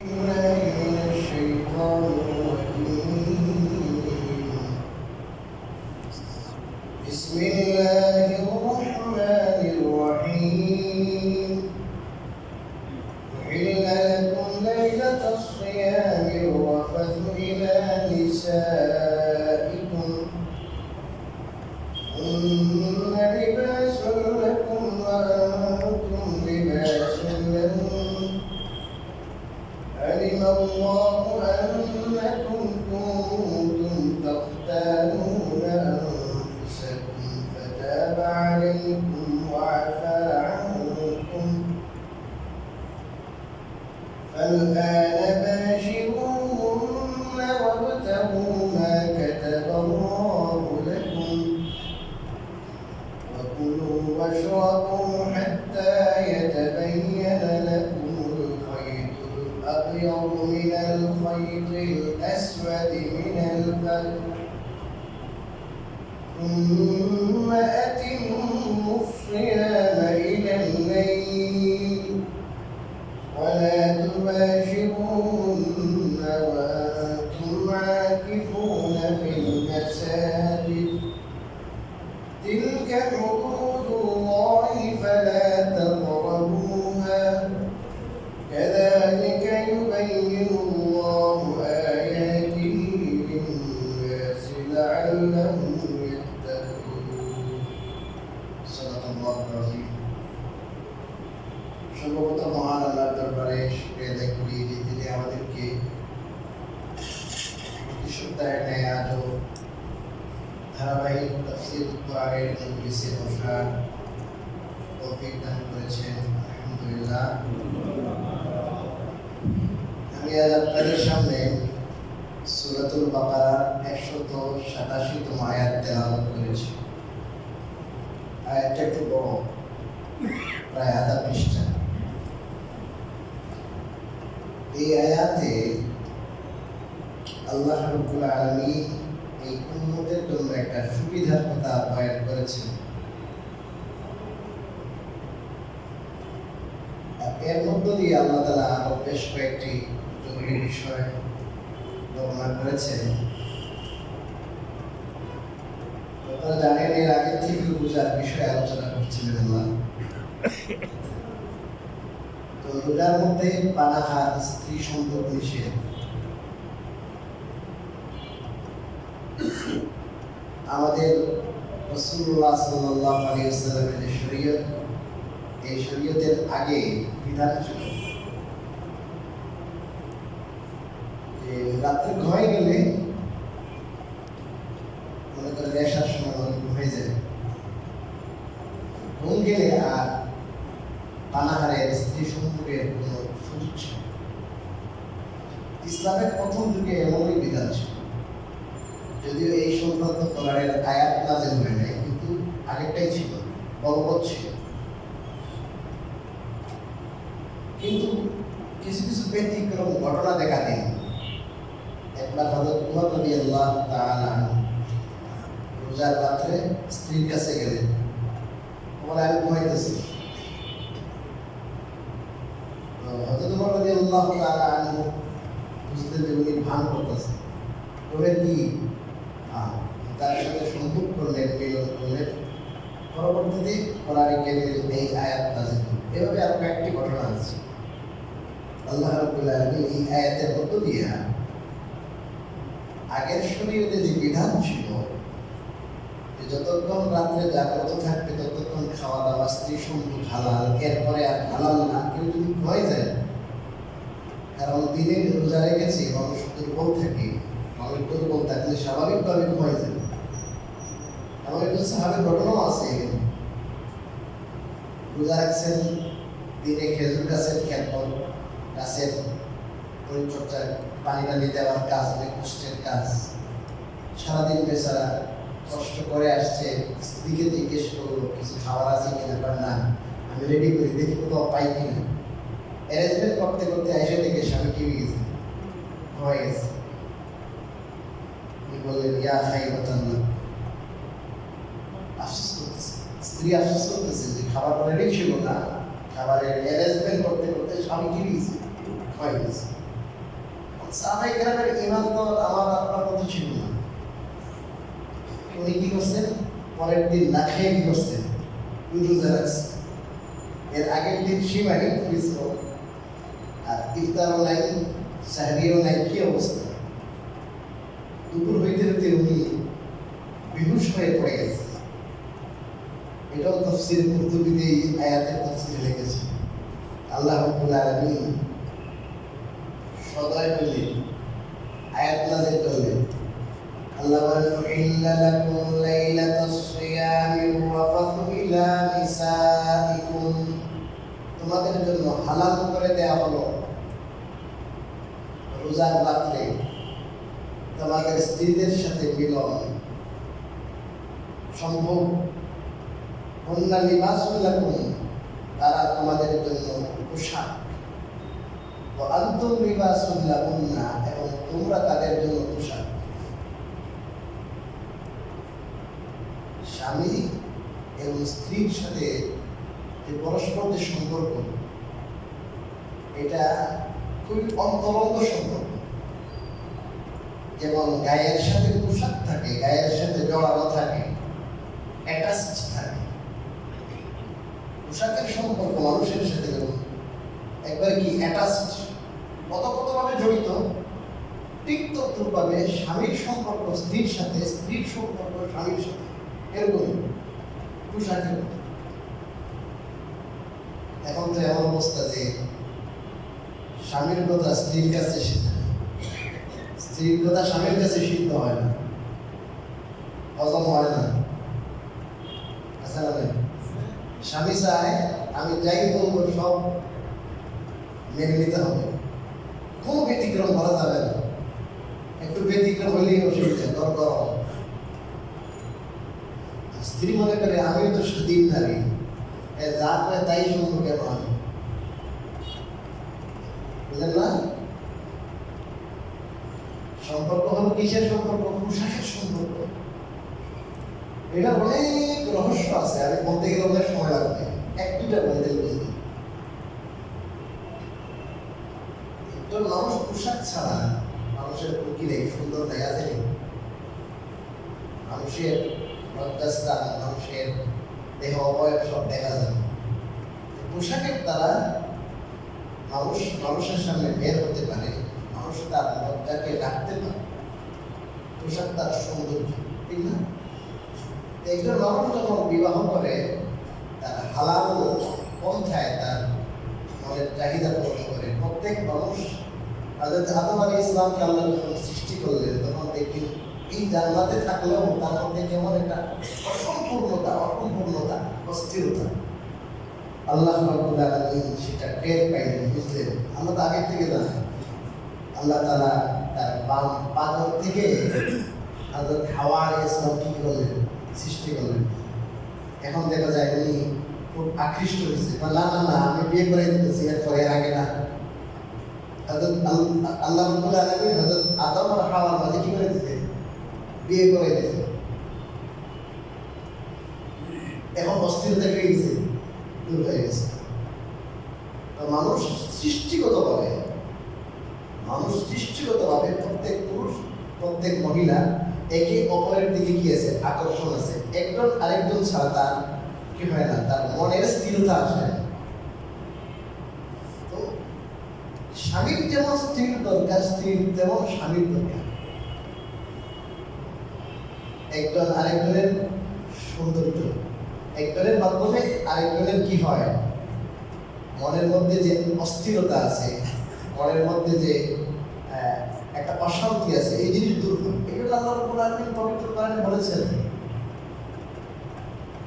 بسم الله الرحمن الرحيم أحل لكم ليلة الصيام الرفث إلى نسائكم هن لباس لكم وأنتم لباس لهم علم الله أنكم كنتم تختانون أنفسكم فتاب عليكم وعفى عنكم فالآن باشروهن وابتغوا ما كتب الله لكم وكلوا واشربوا حتى يتبين لكم الخيط الأبيض من الخيط الأسود من الفجر ثم أتموا الصيام إلى الليل ولا تباشروهن وأنتم عاكفون في المساجد تلك حدود الله فلا تقربوها كذلك يبين الله آياته للناس لعلهم يتقون صدق الله العظيم সর্বপ্রথম মহান আল্লাহর দরবারে শুকরিয়া আদায় করি যে তিনি আমাদেরকে প্রতি সপ্তাহে ন্যায় আজও ধারাবাহিক তাফসীর কোরআনের মজলিসে বসার তৌফিক দান করেছেন আলহামদুলিল্লাহ। আমি আজ আপনাদের সামনে সূরাতুল বাকারার 187তম আয়াত তেলাওয়াত করেছি। আয়াতটা একটু বড়, প্রায় আধা পৃষ্ঠা। এই আয়াতে আল্লাহ রাব্বুল আলামিন এই উম্মতের জন্য একটা সুবিধার কথা বয়ান করেছেন। এর মধ্য দিয়ে আল্লাহ তাআলা আরো বেশ কয়েকটি জরুরি বিষয় বর্ণনা করেছেন। আপনারা জানেন এর আগে থেকে রোজার বিষয়ে আলোচনা করছিলেন আল্লাহ। তো রোজার মধ্যে পানাহার, স্ত্রী সম্পর্ক নিষেধ। আমাদের রাসূলুল্লাহ সাল্লাল্লাহু আলাইহি ওয়াসাল্লামের যে শরীয়ত, এই শরীয়তের আগে বিধান ছিল যে রাত্রে ঘুমাই গেলে মনে করে নেশার সময় ঘুমিয়ে যায়, ঘুম গেলে আর পানাহারের, স্ত্রী সম্পর্কের কোনো সুযোগ ছিল। ইসলামের প্রথম যুগে এমনই বিধান ছিল, যদিও এই সংক্রান্ত কোরআনের আয়াত নাযিল হয় নাই, কিন্তু আগেরটাই ছিল, বলবৎ ছিল। কিন্তু কিছু কিছু ব্যতিক্রম ঘটনা দেখা দেয়। একবার হযরত উমর রাদিয়াল্লাহু তাআলা রোজার রাত্রে স্ত্রীর কাছে গেলেন, বলে আমি ঘুমাইতেছি। তো হযরত উমর রাদিয়াল্লাহু তাআলা বুঝলেন যে উনি ভান করতেছে, বলে কি তার সাথে সম্পর্ক করলেন, মিলন করলেন। পরবর্তীতে কোরআনে কারীমের এই আয়াত নাযিল হলো। এভাবে আরো কয়েকটি ঘটনা আছে। আল্লাহ রাব্বুল আলামিন এই আয়াতের মধ্য দিয়ে আগের শরীয়তে যে বিধান ছিল যে যতক্ষণ রাত্রে জাগ্রত থাকবে ততক্ষণ খাওয়া দাওয়া, স্ত্রী সম্পর্ক হালাল, এরপরে আর হালাল না। কেউ যদি ঘুমাই যায়, কারণ দিনে রোজা রেখেছি, মানুষ দুর্বল থাকে, মানুষ দুর্বল থাকলে স্বাভাবিকভাবে ঘুমাই যায়। এমন একজন সাহাবীর ঘটনাও আছে। রোজা রাখছেন, দিনে খেজুর গাছের খেদমত, গাছের পরিচর্যা, পানি টানি দেওয়ার কাজ, অনেক কষ্টের কাজ। সারাদিন বেচারা কষ্ট করে আসছে, স্ত্রীকে জিজ্ঞেস করলো কিছু খাবার আছে কিনা, বা না আমি রেডি করি, দেখি কোথাও পাই কিনা। অ্যারেঞ্জমেন্ট করতে করতে এসে দেখে স্বামী কি গেছে, হয়ে গেছে। উনি বললেন ইয়া খাইবাতান, আফসোস করতেছে, স্ত্রী আফসোস করতেছে যে খাবার রেডি ছিল না, খাবারের অ্যারেঞ্জমেন্ট করতে করতে স্বামী কি গেছে, হয়ে গেছে। সাহাবায়ে কেরামের ঈমান তো আমার আপনার মতো ছিল না। উনি কি করছেন? পরের দিন না খেয়ে কি করছেন? রোজা রাখছেন। এর আগের দিন সীমাহী পরিশ্রম, আর ইফতারও নাই, সাহরিও নাই। কি অবস্থা! দুপুর হইতে হইতে উনি বেহুশ হয়ে পড়ে গেছে। এটাও তাফসীর কুরতুবীতে এই আয়াতের তাফসীরে লিখেছে। আল্লাহ রাব্বুল আলামিন সদয় হইলে আয়াত নাযিল করলেন। আল্লাহ বলেন, উহিল্লা লাকুম লাইলাতাস সিয়ামির রাফাথু ইলা নিসাইকুম, তোমাদের জন্য হালাল করে দেয়া হলো রোজার রাত্রে তোমাদের স্ত্রীদের সাথে মিলন। সম্ভব হুন্না লিবাসুল লাকুম, তারা তোমাদের জন্য পোশাক, ওয়া আনতুম লিবাসুল লাহুন্না, এবং তোমরা তাদের জন্য পোশাক। স্বামী এবং স্ত্রীর সাথে যে পরস্পর যে সম্পর্ক, এটা খুবই অন্তরঙ্গ সম্পর্ক। যেমন গায়ের সাথে পোশাক থাকে, গায়ের সাথে জড়ানো থাকে, অ্যাটাচড থাকে। পোশাকের সম্পর্ক মানুষের সাথে একবার কি অ্যাটাচড, কতভাবে জড়িত, ঠিক তদ্রূপভাবে স্বামীর সম্পর্ক স্ত্রীর সাথে, স্ত্রীর সম্পর্ক স্বামীর সাথে, এরকম পোশাকের। এখন তো এমন অবস্থা যে স্বামীর কথা স্ত্রীর কাছে শিখে, স্ত্রীর কথা স্বামীর কাছে শিখতে হয় না, হজম হয় না। আচ্ছা না, স্বামী চায় আমি যাই বলবো সব মেনে নিতে হবে, কোনো ব্যতিক্রম করা যাবে না। একটু ব্যতিক্রম হলেই অসুবিধা, দরকার। স্ত্রী মনে করে আমি তো স্বাধীন নারী, যা করে তাই শুনবো কেন আমি, বুঝলেন না? সম্পর্ক হলো কিসের সম্পর্ক? পোশাকের সম্পর্ক। এটা অনেক রহস্য আছে, আমি বলতে গেলে অনেক সময় লাগবে, এক দুটা বলতে বুঝলি। একজন মানুষ পোশাক ছাড়া মানুষের প্রকৃতি নেই, সুন্দর নেই, আছে নেই। মানুষের লজ্জাস্থান, মানুষের দেহ অবয়ব সব দেখা যায়। পোশাকের দ্বারা মানুষ মানুষের সামনে বের হতে পারে, মানুষ তার লজ্জাকে রাখতে পারে। পোশাক তার সৌন্দর্য, ঠিক না? একজন মানুষ যখন বিবাহ করে, তার হালাল পন্থায় তার মনের চাহিদা পূরণ করে। প্রত্যেক মানুষ হযরত আদম আলাইহিস সালামকে আল্লাহ যখন সৃষ্টি করলেন, তখন দেখি এই জান্নাতে থাকলেও তার মধ্যে কেমন একটা অসম্পূর্ণতা, অস্থিরতা। আল্লাহ রাব্বুল আলামিন সেটা টের পাইলেন, বুঝলেন। আমরা তো আগের থেকে জানি আল্লাহ তাআলা তার বাম পাদর থেকে হযরত হাওয়া আলাইহিস সালাম কি করলেন? সৃষ্টি করলেন। এখন দেখা যায় উনি খুব আকৃষ্ট হয়েছে, না না না আমি বিয়ে করে দিতেছি, এরপরে এর আগে না। আল্লাহ রাব্বুল আলামিন হযরত আদম আর হাওয়ার মাঝে কি করে দিতে? বিয়ে করে দিতে। এখন অস্থিরতা হয়ে গেছে, দূর হয়ে গেছে। তো মানুষ সৃষ্টিগতভাবে প্রত্যেক পুরুষ প্রত্যেক মহিলা একে অপরের দিকে কি আছে? আকর্ষণ আছে। একজন আরেকজন ছাড়া তার কি হয় না, তার মনের স্থিরতা আসে। তো স্বামীর যেমন স্ত্রীর দরকার, স্ত্রীর তেমন স্বামীর দরকার। একজন আরেকজনের সৌন্দর্য, একজনের মাধ্যমে আরেকজনের কি হয়? মনের মধ্যে যে অস্থিরতা আছে, মনের মধ্যে যে একটা অশান্তি আছে, এই জিনিস দূর হয়। এগুলো আল্লাহ রাব্বুল আলামিন পবিত্র কোরআনে বলেছেন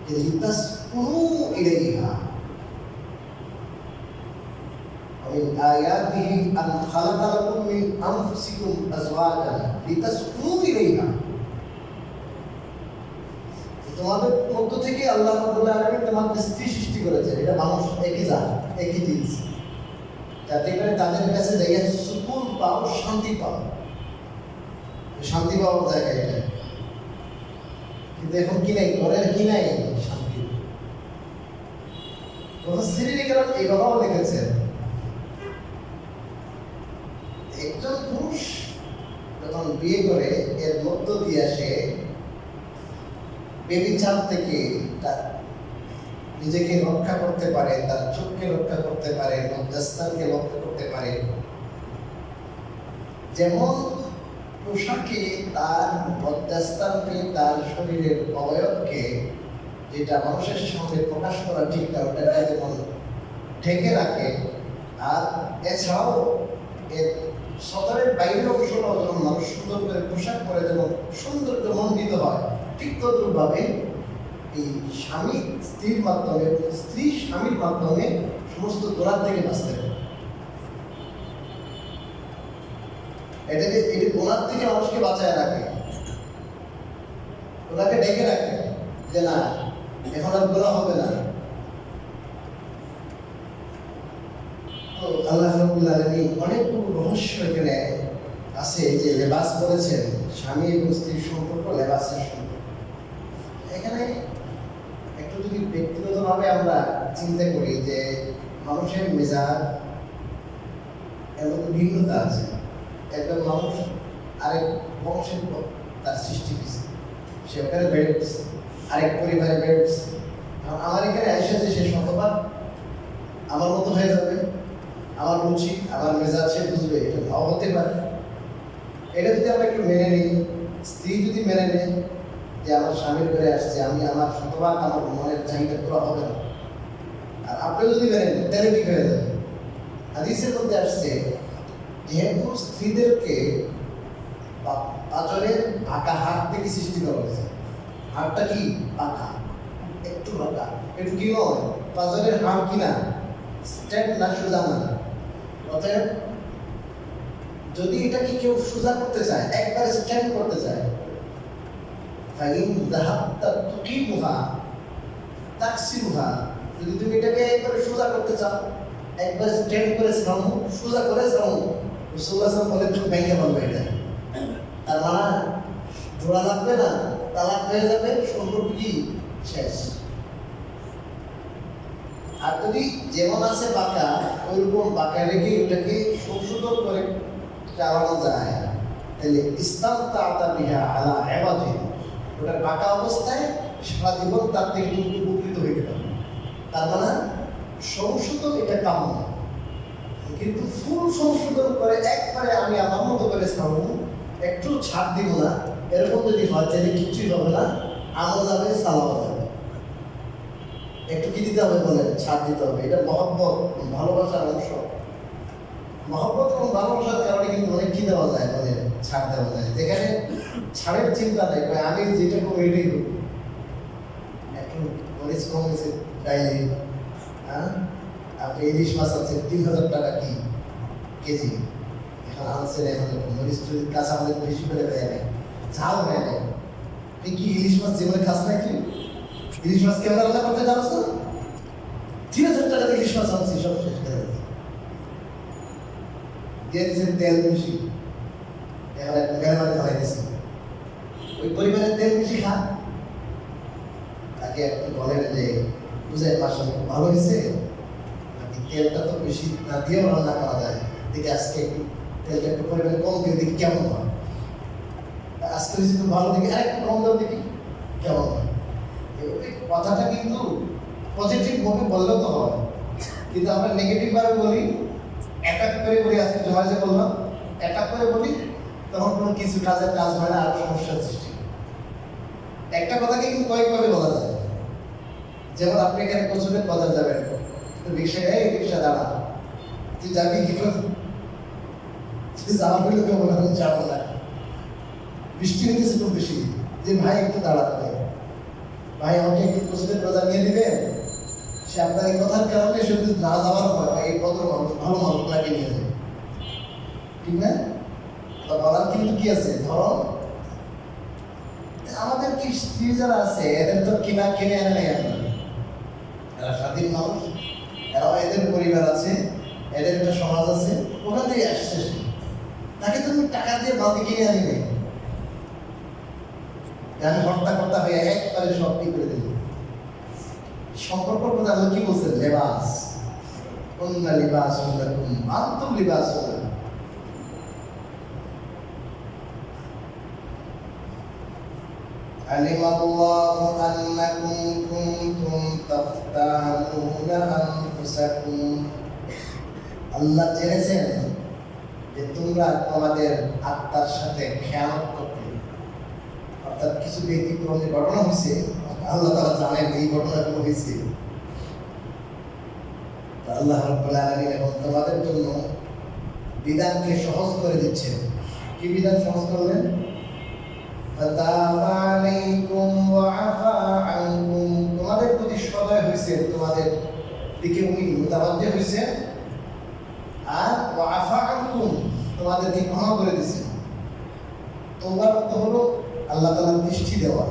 যে লিতাসকুনু ইলাইহা ওয়া মিন আয়াতিহি আন খালাকা লাকুম মিন আনফুসিকুম আজওয়াজান লিতাসকুনু ইলাইহা। তোমাদের মধ্য থেকে আল্লাহ রাব্বুল আলামিন তোমাকে স্ত্রী সৃষ্টি করেছেন। এটা মানুষ একই জাত, একই জিনিস, যাতে করে তাদের কাছে জায়গা সুকুন পাও, শান্তি পাও। শান্তি পাওয়ার জায়গা এটা। কিন্তু এখন কি নাই, ঘরের কি নাই শান্তি। মুফাসসিরিন কেরাম এই কথাও লিখেছেন একজন পুরুষ যখন বিয়ে করে এর মধ্য দিয়ে সে বেবিচার থেকে তার নিজেকে রক্ষা করতে পারে, তার চোখকে রক্ষা করতে পারে, লজ্জাস্থানকে রক্ষা করতে পারে। যেমন পোশাকে তার লজ্জাস্থানকে, তার শরীরের অবয়বকে, যেটা মানুষের সামনে প্রকাশ করা ঠিক না, ওটাকে যেমন ঢেকে রাখে, আর এছাড়াও এর সদরের বাইরের অংশটাও যখন মানুষ সুন্দর করে পোশাক পরে যেমন সৌন্দর্য মণ্ডিত হয়, ঠিক তদ্রুপভাবে এই স্বামী স্ত্রীর মাধ্যমে, স্ত্রী স্বামীর মাধ্যমে সমস্ত গোড়ার থেকে বাঁচতে পারে। এটাকে এটি গোড়ার থেকে মানুষকে বাঁচায় রাখে, ওনাকে ডেকে রাখে যে না, এখন আর গোড়া হবে না। তো আল্লাহ রাব্বুল আলামিন অনেকগুলো রহস্য এখানে আছে যে লেবাস বলেছেন, স্বামী এবং স্ত্রীর সম্পর্ক লেবাসের সম্পর্ক। এখানে একটু যদি ব্যক্তিগতভাবে আমরা চিন্তা করি যে মানুষের মেজাজ এমন ভিন্নতা আছে। একজন মানুষ আরেক বংশের তার সৃষ্টি হয়েছে, সে ওখানে বেড়ে উঠছে, আরেক পরিবারে বেড়ে উঠছে। আমার এখানে এসেছে, সে শতবার আমার মতো হয়ে যাবে, আমার রুচি, আমার মেজাজ সে বুঝবে, এটা নাও হতে পারে। এটা যদি আমরা একটু মেনে নিই, স্ত্রী যদি মেনে নেয় যে আমার স্বামীর ঘরে আসছে, আমি আমার শতভাগ আমার মনের চাহিদা পুরো হবে না, আর আপনি যদি মেনে নেন তাহলে ঠিক হয়ে যাবে। হাদিসের মধ্যে আসছে যেহেতু স্ত্রীদেরকে পাঁচরের বাঁকা হাত থেকে সৃষ্টি করা হয়েছে। হাতটা কি বাঁকা, একটু বাঁকা, একটু কি নয়, পাঁচরের হাত কিনা স্ট্যান্ড না, সোজা না। অতএব যদি এটাকে কেউ সোজা করতে চায়, একবার স্ট্যান্ড করতে চায়, যদি তুমি এটাকে একবারে সোজা করতে চাও, একবার স্ট্যান্ড করে শ্রম, সোজা করে শ্রম, বলে তুমি ভেঙে পারবে। এটা তার মানে জোড়া লাগবে না, তালাক হয়ে যাবে, সম্পর্ক কি শেষ। আর যদি যেমন আছে বাঁকা, ওইরকম বাঁকা রেখে ওটাকে সংশোধন করে চালানো যায়, তাহলে ইসলাম তাআতা বিহা আলা ইবাদি, ওটা বাঁকা অবস্থায় সারা জীবন তার থেকে তুমি উপকৃত হইতে পারবে। তার মানে সংশোধন এটা কাম্য, কিন্তু ফুল সংশোধন করে একবারে আমি আমার মতো করে ছাড়বো, একটু ছাড় দিব না, এরকম যদি হয় তাহলে কিছুই হবে না, আমল যাবে, সালাও যাবে। একটু কি দিতে হবে বলেন? ছাড় দিতে হবে। এটা মহব্বত, ভালোবাসার অংশ। মহব্বত এবং ভালোবাসার কারণে কিন্তু অনেক কি দেওয়া যায়, মানে ছাড় দেওয়া যায়। যেখানে ছাড়ের চিন্তা নেই, আমি যেটা করবো এটাই করবো। একটু মরিচ কম হয়েছে ডাইলে, হ্যাঁ, আপনি ইলিশ মাছ আনছেন 3000 টাকা কি কেজি, এখন আনছেন, এখন মরিচ যদি কাঁচা আমাদের বেশি করে দেয় না, ঝাল হয় না। তুই কি ইলিশ মাছ জীবনে খাস না? কি ইলিশ মাছ কেমন রান্না করতে জানোস না? 3000 টাকা ইলিশ মাছ আনছি, সব শেষ করে দিয়ে দিয়েছেন তেল বেশি, এখন একটা মেহমানি খাওয়াই দিয়েছে। ওই পরিবারের তেল বেশি খা, তাকে একটু বলেন যে বুঝাই মাসে ভালো হয়েছে, নাকি তেলটা তো বেশি না দিয়েও রান্না করা যায়, দেখি আজকে একটু তেলটা একটু পরিমাণে কম দিয়ে দেখি কেমন হয়। আজকে বেশি একটু ভালো দেখি, আরেকটু কম দাও দেখি কেমন হয়। কথাটা কিন্তু পজিটিভ ভাবে বললেও তো হয়, কিন্তু আমরা নেগেটিভ ভাবে বলি, অ্যাটাক করে বলি। আজকে জমা যে বললাম অ্যাটাক করে বলি, তখন কোনো কিছু কাজের কাজ হয় না, আর সমস্যার সৃষ্টি। একটা কথাকে কিন্তু কয়েকভাবে বলা যায়। যেমন আপনি এখানে কচুরের বাজার যাবেন, রিক্সায় এই রিক্সা দাঁড়া, তুই যাবি কি করে? যাওয়া হইলে কেউ বলে আমি যাবো না, বৃষ্টি হইতেছে খুব বেশি, যে ভাই একটু দাঁড়াতে, ভাই আমাকে একটু কচুরের বাজার নিয়ে দিবেন। সে আপনার এই কথার কারণে সে যদি না যাওয়ার হয়, এই ভদ্র মানুষ ভালো মানুষ তাকে নিয়ে যাবে, ঠিক না? বলার কিন্তু কি আছে, ধরো আমাদের কি স্ত্রী যারা আছে, এদের তো কিনা কিনে আনে নাই আমরা, এরা স্বাধীন মানুষ, এরা এদের পরিবার আছে, এদের একটা সমাজ আছে, ওখান থেকে আসছে। তাকে তুমি টাকা দিয়ে বাদি কিনে আনি নেই, আমি হর্তা হয়ে একবারে সব কি করে দিল। সম্পর্ক কথা আমরা কি বলছেন? লেবাস, অন্য লিবাস, আন্তর লিবাস। علم الله أنكم كنتم تختانون أنفسكم আল্লাহ জেনেছেন যে তোমরা তোমাদের আত্মার সাথে খেয়ানত করতে, অর্থাৎ কিছু ব্যতিক্রমী ঘটনা হয়েছে, আল্লাহ তাআলা জানেন এই ঘটনাগুলো হয়েছে। আল্লাহ রাব্বুল আলামিন এখন তোমাদের জন্য বিধানকে সহজ করে দিচ্ছেন। কি বিধান সহজ করলেন? ফাতাবা আলাইকুম ওয়া আফা আনকুম, তোমাদের প্রতি সদয় হয়েছে, তোমাদের দিকে উনি মুতাওয়াজ্জিহ হয়েছে, আর ওয়া আফা আনকুম, তোমাদেরকে ক্ষমা করে দিয়েছেন। তওবার অর্থ হলো আল্লাহ তাআলার দৃষ্টি দেওয়া।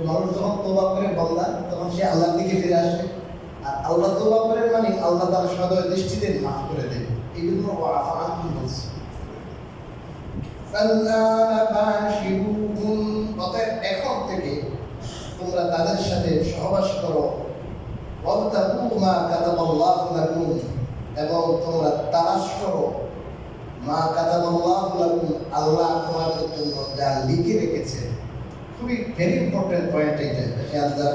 মানুষ যখন তওবা করে বান্দা, তখন সে আল্লাহর দিকে ফিরে আসে, আর আল্লাহ তওবা করে মানে আল্লাহ তাআলা সদয় দৃষ্টিতে মাফ করে দেন। এই জন্য ওয়া আফা আনকুম বলছে। অতএব এখন থেকে তোমরা তাদের সাথে সহবাস করো, এবং তোমরা তালাশ করো মা কাতাবাল্লাহু লাকুম, আল্লাহ তোমাদের জন্য যা লিখে রেখেছে। খুবই ভেরি ইম্পর্টেন্ট পয়েন্ট এইটা, খেয়াল যারা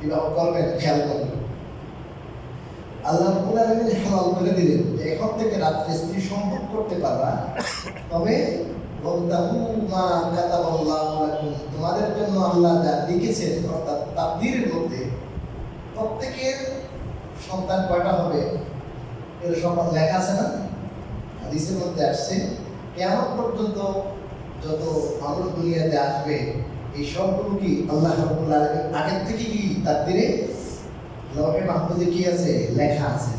বিবাহ করবেন খেয়াল করবেন। আল্লাহ রাব্বুল আলামিন হালাল করে দিলেন যে এখন থেকে রাত্রে স্ত্রী সম্ভোগ করতে পারবা, তবে তোমাদের জন্য আল্লাহ যা লিখেছেন, অর্থাৎ তাকদীরের মধ্যে প্রত্যেকের সন্তান কয়টা হবে এর সব লেখা আছে না? হাদিসের মধ্যে আসছে কিয়ামত পর্যন্ত যত মানুষ দুনিয়াতে আসবে এই সবগুলো কি আল্লাহ রাব্বুল আলামিন আগের থেকে কি তাকদীরে লৌহে মাহফুজে কি আছে? লেখা আছে।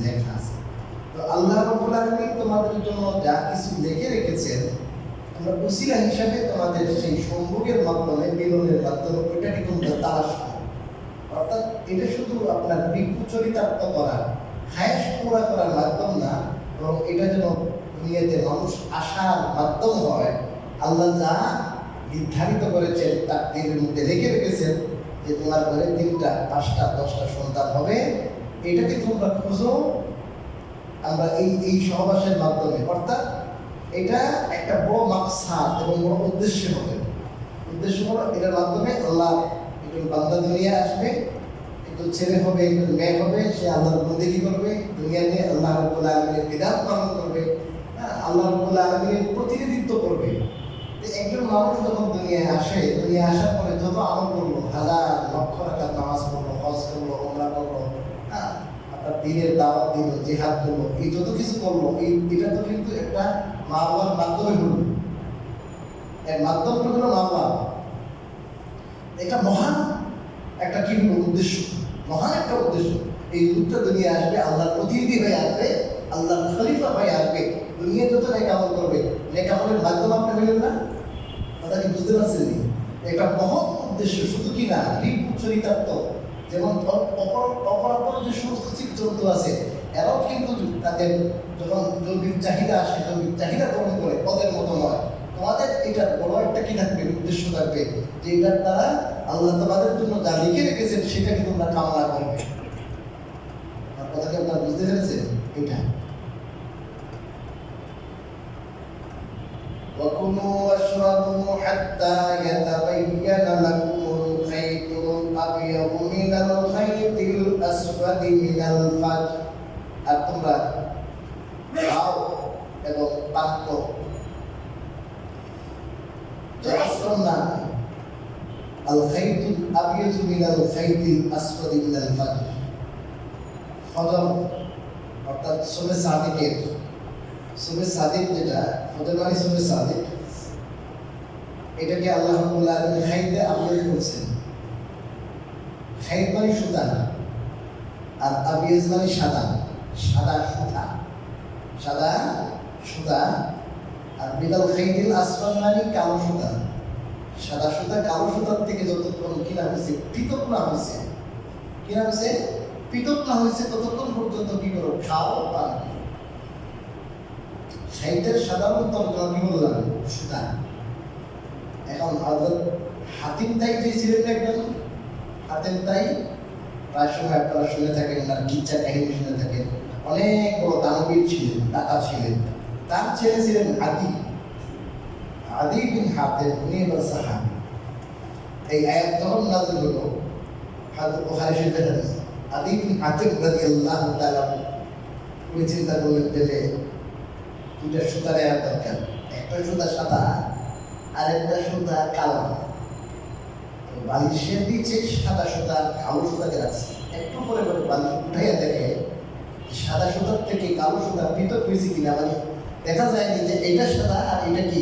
তো আল্লাহ রাব্বুল আলামিন তোমাদের জন্য যা কিছু লিখে রেখেছেন, আমরা উসিলা হিসাবে তোমাদের সেই সম্ভোগের মাধ্যমে, মিলনের মাধ্যমে ওইটাকে তোমরা তালাশ করো। অর্থাৎ এটা শুধু আপনার বিপুল চরিতার্থ করা, খায়েশ পুরা করার মাধ্যম না, এবং এটা যেন দুনিয়াতে মানুষ আসার মাধ্যম হয়। আল্লাহ যা নির্ধারিত করেছেন, তাকদীরের মধ্যে লিখে রেখেছেন যে তোমার ঘরে 3টা 5টা 10টা সন্তান হবে, এটাকে তোমরা খুঁজো আমরা এই সহবাসের মাধ্যমে। অর্থাৎ এটা একটা বড় মাকসাদ এবং বড় উদ্দেশ্য হবে। উদ্দেশ্য হলো এটার মাধ্যমে আল্লাহ একজন বান্দা দুনিয়া আসবে, একজন ছেলে হবে, একজন মেয়ে হবে, সে আল্লাহর বন্দেগী করবে, দুনিয়াতে আল্লাহ রাব্বুল আলামিনের বিধান পালন করবে, আল্লাহ রাব্বুল আলামিনের প্রতিনিধিত্ব করবে। একজন মানুষ যখন দুনিয়ায় আসে, দুনিয়া আসার পরে যত আমল করলো, হাজার লক্ষ রাকাত নামাজ পড়লো, হজ করলো, উমরা করলো, আপনার দ্বীনের দাওয়াত দিল, জিহাদ করলো, এই যত কিছু করলো, এটা তো কিন্তু একটা মা বাবার মাধ্যমে হলো। এর মাধ্যমটা হলো মা বাবা। এটা মহান একটা কি হলো উদ্দেশ্য, মহান একটা উদ্দেশ্য। এই লোকটা দুনিয়া আসবে, আল্লাহর প্রতিনিধি হয়ে আসবে, আল্লাহর খলিফা হয়ে আসবে, দুনিয়া যত নেক আমল করবে, নেক আমলের মাধ্যম আপনি হইলেন না? কথা কি বুঝতে পারছেন? এটা মহৎ উদ্দেশ্য, শুধু কি না রিপু চরিতার্থ। যেমন অপরাপর যে সমস্ত জীবজন্তু আছে, এরাও কিন্তু তাদের যখন জৈবিক চাহিদা আসে, জৈবিক চাহিদা পূরণ করে, পদের মতো নয়। তোমাদের এটা বড় একটা কি থাকবে, উদ্দেশ্য থাকবে যে এটার দ্বারা আল্লাহ তোমাদের জন্য যা লিখে রেখেছেন সেটাকে তোমরা কামনা করবে। আর কথাকে আপনারা বুঝতে পেরেছেন? এটা وكلوا واشربوا حتى يتبين لكم الخيط الأبيض من الخيط الأسود من الفجر। আর তোমরা খাও এবং পান করো যতক্ষণ না আল খাইতুল আবিয়াজু মিনাল খাইতিল আসওয়াদি মিনাল ফাজর, ফজর অর্থাৎ সুবহে সাদিকের, সুবহে সাদিক যেটা ফজর মানে সুবহে সাদিক, এটাকে আল্লাহ রাব্বুল আলামিন খাইতে আবিয়াজ বলছেন। খাইত মানে সুতা, আর আবিয়াজ মানে সাদা, সাদা সুতা, সাদা সুতা। আর মিনাল খাইতিল আসওয়াদ মানে কালো সুতা। সাদা সুতা কালো সুতার থেকে যতক্ষণ কিনা হয়েছে, পৃথক না হয়েছে, কিনা হয়েছে পৃথক না হয়েছে, ততক্ষণ পর্যন্ত কি করো? খাও, পান। খাইতের সাধারণ তর্জমা কি বললাম? সুতা। এখন হযরত হাতিম তাই যে ছিলেন একজন, হাতিম তাই প্রায় সময় আপনারা শুনে থাকেন, ওনার কিচ্ছা কাহিনী শুনে থাকেন। অনেক বড় দানবীর ছিলেন, দাতা ছিলেন। তার ছেলে ছিলেন আদি বিন হাতিম, উনি এবার সাহাবী। এই আয়াত তখন নাযিল হলো হযরত বুখারী শরীফের হাদিস আদি বিন হাতিম রাদিয়াল্লাহু তাআলা উনি চিন্তা করলেন যে দুইটা সুতার আয়াত দরকার, একটা সুতা সাদা আর একটা সুতা কালো। বালিশের নিচে সাদা সুতা কালো সুতাকে রাখছে, একটু পরে পরে বালিশ উঠাইয়া দেখে সাদা সুতার থেকে কালো সুতা পৃথক হয়েছে কিনা, মানে দেখা যায়নি যে এটা সাদা আর এটা কি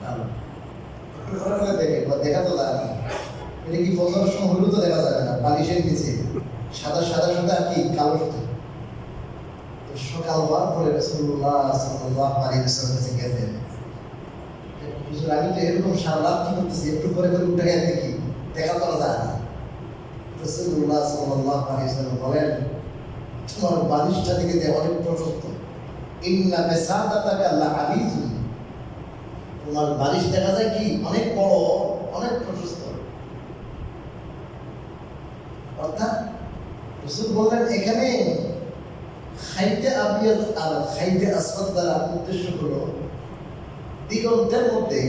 কালো। একটু পরে পরে দেখে দেখা তো যায় না, এটা কি ফজরের সময় হলেও তো দেখা যাবে না, বালিশের নিচে সাদা সাদা সুতা আর কি কালো সুতা। সকাল হওয়ার পরে রাসূলুল্লাহ সাল্লাল্লাহু আলাইহি ওয়াসাল্লাম কাছে গেলেন, হুজুর আমি তো এরকম সারা রাত কি করতেছি, একটু পরে পরে উঠে গিয়ে দেখি দেখা তো যায় না। রাসূলুল্লাহ সাল্লাল্লাহু আলাইহি ওয়াসাল্লাম বলেন, তোমার বালিশটা থেকে যে অনেক প্রশস্ত, ইন্না বিসাদাতাকা লাআলিজুন, তোমার বালিশ দেখা যায় কি অনেক বড়, অনেক প্রশস্ত। অর্থাৎ রাসূল বলেন এখানে খাইতে আবিয়াদ আর খাইতে আসওয়াদ দ্বারা উদ্দেশ্য হলো দিগন্তের মধ্যে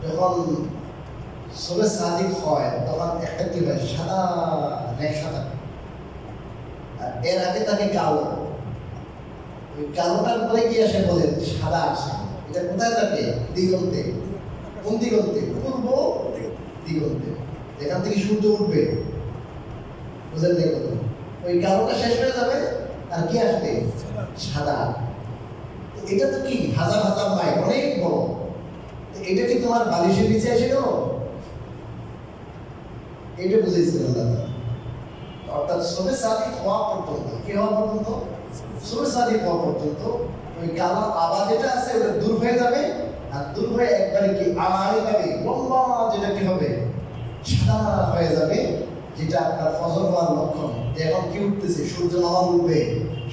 যখন সবে সাদিক হয় তখন একটা কি হয় সাদা রেখা থাকে, আর এর আগে থাকে কালো। ওই কালোটার পরে কি আসে বলেন সাদা আসে। এটা কোথায় থাকে? দিগন্তে। কোন দিগন্তে? পূর্ব দিগন্তে, যেখান থেকে সূর্য উঠবে। বুঝলেন না কথা? ওই কালোটা শেষ হয়ে যাবে আর কি আসবে? সাদা। এটা তো কি হাজার হাজার মাইল, অনেক বড়। এটা কি তোমার বালিশের নিচে এসে গেল? এটা বুঝেছিলেন আল্লাহ তাআলা। অর্থাৎ সবে সাদিক হওয়া পর্যন্ত, কি হওয়া পর্যন্ত? সবে সাদিক হওয়া পর্যন্ত ওই কালো আবার যেটা আছে ওটা দূর হয়ে যাবে, আর দূর হয়ে একবারে কি আড়াই যাবে, লম্বা যেটা কি হবে সাদা হয়ে যাবে, যেটা আপনার ফজর হওয়ার লক্ষণ। এখন কি উঠতেছে? সূর্য নামা উঠবে।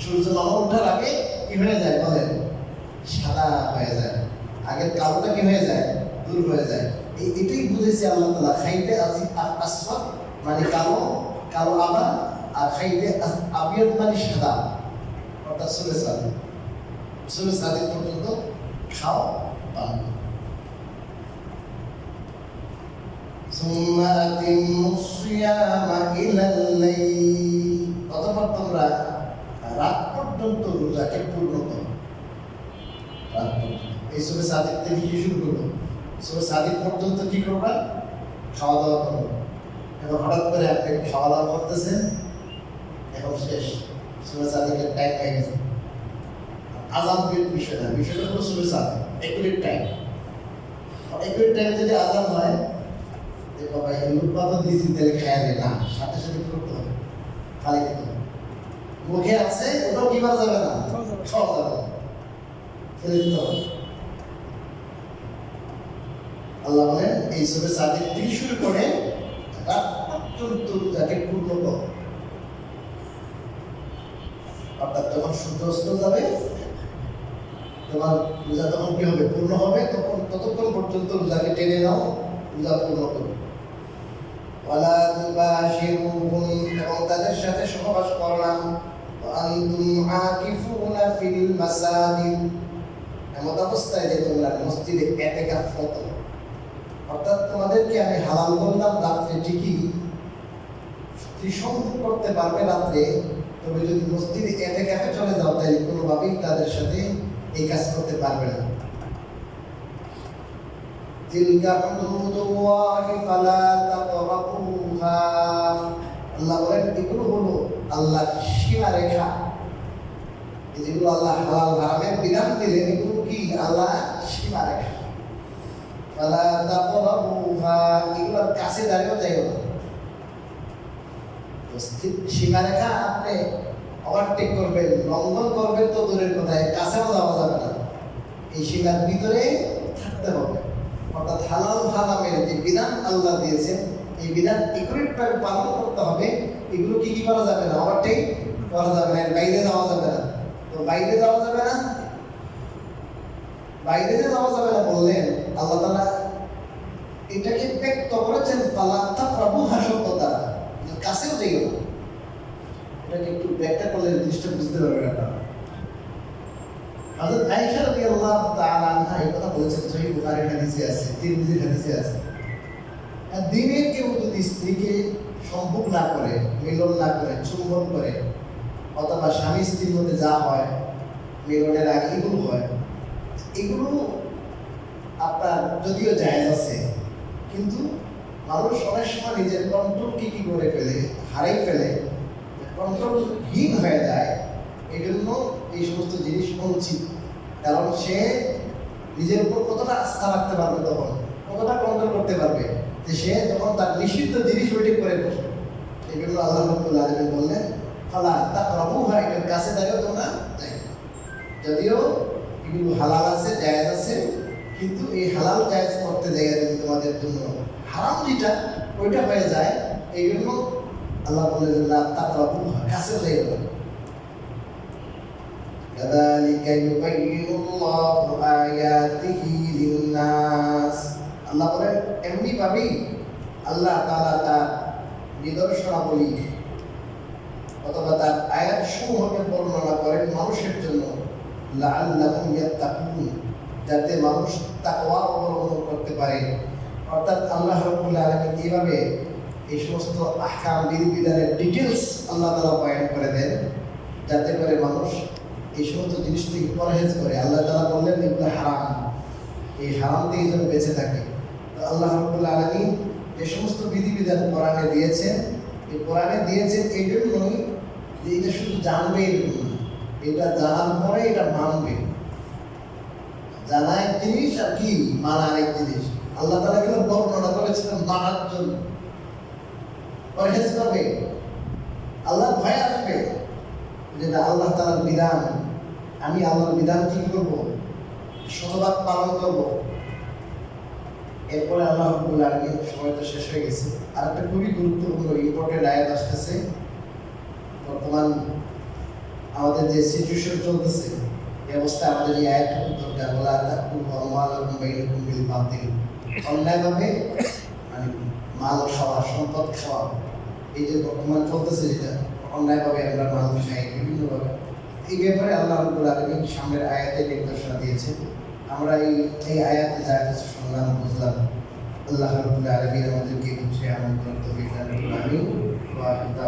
সূর্য নামা ওঠার আগে কি হয়ে যায় বলেন? সাদা হয়ে যায়। আগের কালোটা কি হয়ে যায়? দূর হয়ে যায়। এটাই বুঝেছি আল্লাহ তাআলা, খাইতে আসওয়াদ মানে কালো, কালো আবা, আর খাইতে আবিয়াদ মানে সাদা, অর্থাৎ সবে সাদিক। সবে সাদিক পর্যন্ত খাও পান। সুম্মা আতিম্মুস সিয়ামা ইলাল লাইল, অতঃপর তোমরা রাত পর্যন্ত রোজাকে পূর্ণ করো। রাত পর্যন্ত এই সবে সাদিক থেকে কি শুরু করবো? সবে সাদিক পর্যন্ত কি করবা? খাওয়া দাওয়া করো। এখন হঠাৎ করে আপনি খাওয়া দাওয়া করতেছেন, এখন শেষ, সবে সাদিকের টাইম হয়ে গেছে। আজান বিষয় না, বিষয়টা হলো সবে সাদিক একুরেট টাইম। একুরেট টাইম যদি আজান হয় যে বাবা এই উৎপাদন দিয়েছি তাহলে খাওয়া যায় না, সাথে সাথে কি করতে হবে? খালি খেতে হবে। মুখে আছে ওটাও কি করা যাবে না, খাওয়া যাবে না, ফেলে দিতে হবে। আল্লাহ বলেন এই সবে সাদিক থেকে শুরু করে রাত পর্যন্ত রোজাকে পূর্ণ করো। অর্থাৎ যখন সূর্য অস্ত যাবে তোমার রোজা তখন কি হবে? পূর্ণ হবে। তখন ততক্ষণ পর্যন্ত রোজাকে টেনে নাও, রোজা পূর্ণ করো। ওয়ালা তুবাশিরুহুম, এবং তাদের সাথে সহবাস করো না। ওয়া আনতুম আকিফুনা ফিল মাসাজিদ, এমন অবস্থায় যে তোমরা মসজিদে ইতিকাফ করো। অর্থাৎ তোমাদেরকে আমি হালাল করলাম রাত্রে ঠিকই ত্রিসংযোগ করতে পারবে রাত্রে, তবে যদি মসজিদে ইতিকাফে চলে যাও তাহলে কোনোভাবেই তাদের সাথে এই কাজ করতে পারবে না। তিলকা হুদুদুল্লাহি ফালা তাকরাবুহা, আল্লাহ বলেন এগুলো হলো আল্লাহর সীমা রেখা। যেগুলো আল্লাহ হালাল হারামের বিধান দিলেন এগুলো কি আল্লাহ সীমা রেখা। ফালা তাকরাবুহা, এগুলোর কাছে দাঁড়িয়েও যাইও না। সীমা রেখা আপনি ওভারটেক করবেন, লঙ্ঘন করবেন তো দূরের কথায়, কাছেও যাওয়া যাবে না। এই সীমার ভিতরে থাকতে হবে। অর্থাৎ হালাল হারামের যে বিধান আল্লাহ দিয়েছেন এই বিধান একুরেটভাবে পালন করতে হবে। এগুলো কি কি করা যাবে না? ওভারটেক করা যাবে না, বাইরে যাওয়া যাবে না। তো বাইরে যাওয়া যাবে না, বাইরে যাওয়া যাবে না বললেন আল্লাহ তাআলা এটাকে ব্যক্ত করেছেন ফালা তাকরাবুহা শব্দ দ্বারা, কাছেও যাইও না। এটাকে একটু ব্যাখ্যা করলে জিনিসটা বুঝতে পারবেন আপনারা। হযরত আয়েশা রাদিয়াল্লাহু তাআলা আনহা এই কথা বলেছেন, সহিহ বুখারীর হাদিসে আছে, তিরমিজির হাদিসে আছে। আর দিনে কেউ যদি স্ত্রীকে সম্ভোগ না করে, মিলন না করে, চুম্বন করে, অথবা স্বামী স্ত্রীর মধ্যে যা হয় মিলনের আগে এগুলো হয়, এগুলো আপনার যদিও জায়েজ আছে, কিন্তু মানুষ অনেক সময় নিজের কন্ট্রোল কি করে ফেলে, হারাই ফেলে, কন্ট্রোলহীন হয়ে যায়। এই জন্য এই সমস্ত জিনিস অনুচিত। কারণ সে নিজের উপর কতটা আস্থা রাখতে পারবে, তখন কতটা কন্ট্রোল করতে পারবে যে সে যখন তার নিষিদ্ধ জিনিস ওইটি করে বসবে। এই জন্য আল্লাহ রাব্বুল আলামিন বললেন, ফালা তাকরাবুহা, এটার কাছে যাইও তোমরা যাই। যদিও এগুলো হালাল আছে, জায়েজ আছে, কিন্তু এই হালাল জায়েজ করতে যাই যদি তোমাদের জন্য হারাম যেটা ওইটা হয়ে যায়, এই জন্য আল্লাহ বলে যে লা তাকরাবুহা, কাছে যাইও না। কাযালিকা ইউবাইয়িনুল্লাহু আয়াতিহি লিন-নাস, আল্লাহ বলেন এমনি ভাবেই আল্লাহ তাআলা তার নিদর্শনাবলী অথবা তার আয়াত সমূহকে বর্ণনা করেন মানুষের জন্য, লাআল্লাহুম ইয়াত্তাকুন, যাতে মানুষ তাকওয়া অবলম্বন করতে পারে। অর্থাৎ আল্লাহ রাব্বুল আলামিন এইভাবে এই সমস্ত আহকাম বিধিবিধানের ডিটেলস আল্লাহ তাআলা বয়ান করে দেন, যাতে করে মানুষ এই সমস্ত জিনিস থেকে পরহেজ করে। আল্লাহ তাআলা বললেন এগুলো হারাম, এই হারাম থেকে যেন বেঁচে থাকে। তো আল্লাহ রাব্বুল আলামিন যে সমস্ত বিধিবিধান কোরআনে দিয়েছেন, এই কোরআনে দিয়েছেন এই জন্যই যে এটা শুধু জানবে এরকম না, এটা জানার পরে এটা মানবে। জানা এক জিনিস আর কি মানা আরেক জিনিস। আল্লাহ তাআলা কিন্তু বর্ণনা করেছেন মানার জন্য, পরহেজ করবে, আল্লাহ ভয় আসবে, যেটা আল্লাহ তাআলার বিধান, আমি আল্লাহর বিধান কি করব, শতভাগ পালন করব। এরপরে আল্লাহ রাব্বুল আলামিন, সময় তো শেষ হয়ে গেছে, আর একটা খুবই গুরুত্বপূর্ণ ইম্পর্টেন্ট আয়াত আসতেছে। বর্তমান আমাদের যে সিচুয়েশন চলতেছে, এই অবস্থায় আমাদের এই আয়াতটা খুব দরকার। ওয়ালা তাকুলু আমওয়ালাকুম বাইনাকুম বিল বাতিল, অন্যায়ভাবে মানে মাল খাওয়া, সম্পদ খাওয়া, এই যে বর্তমান চলতেছে যেটা অন্যায়ভাবে আমরা মাল খাই বিভিন্নভাবে, এই ব্যাপারে আল্লাহ রাব্বুল আলামিন সামনের আয়াতে নির্দেশনা দিয়েছে। আমরা এই আয়াতে যা কিছু শুনলাম বুঝলাম, আল্লাহ রাব্বুল আলামিন আমাদেরকে বুঝে আমল করার তৌফিক দান করুন। আমিন।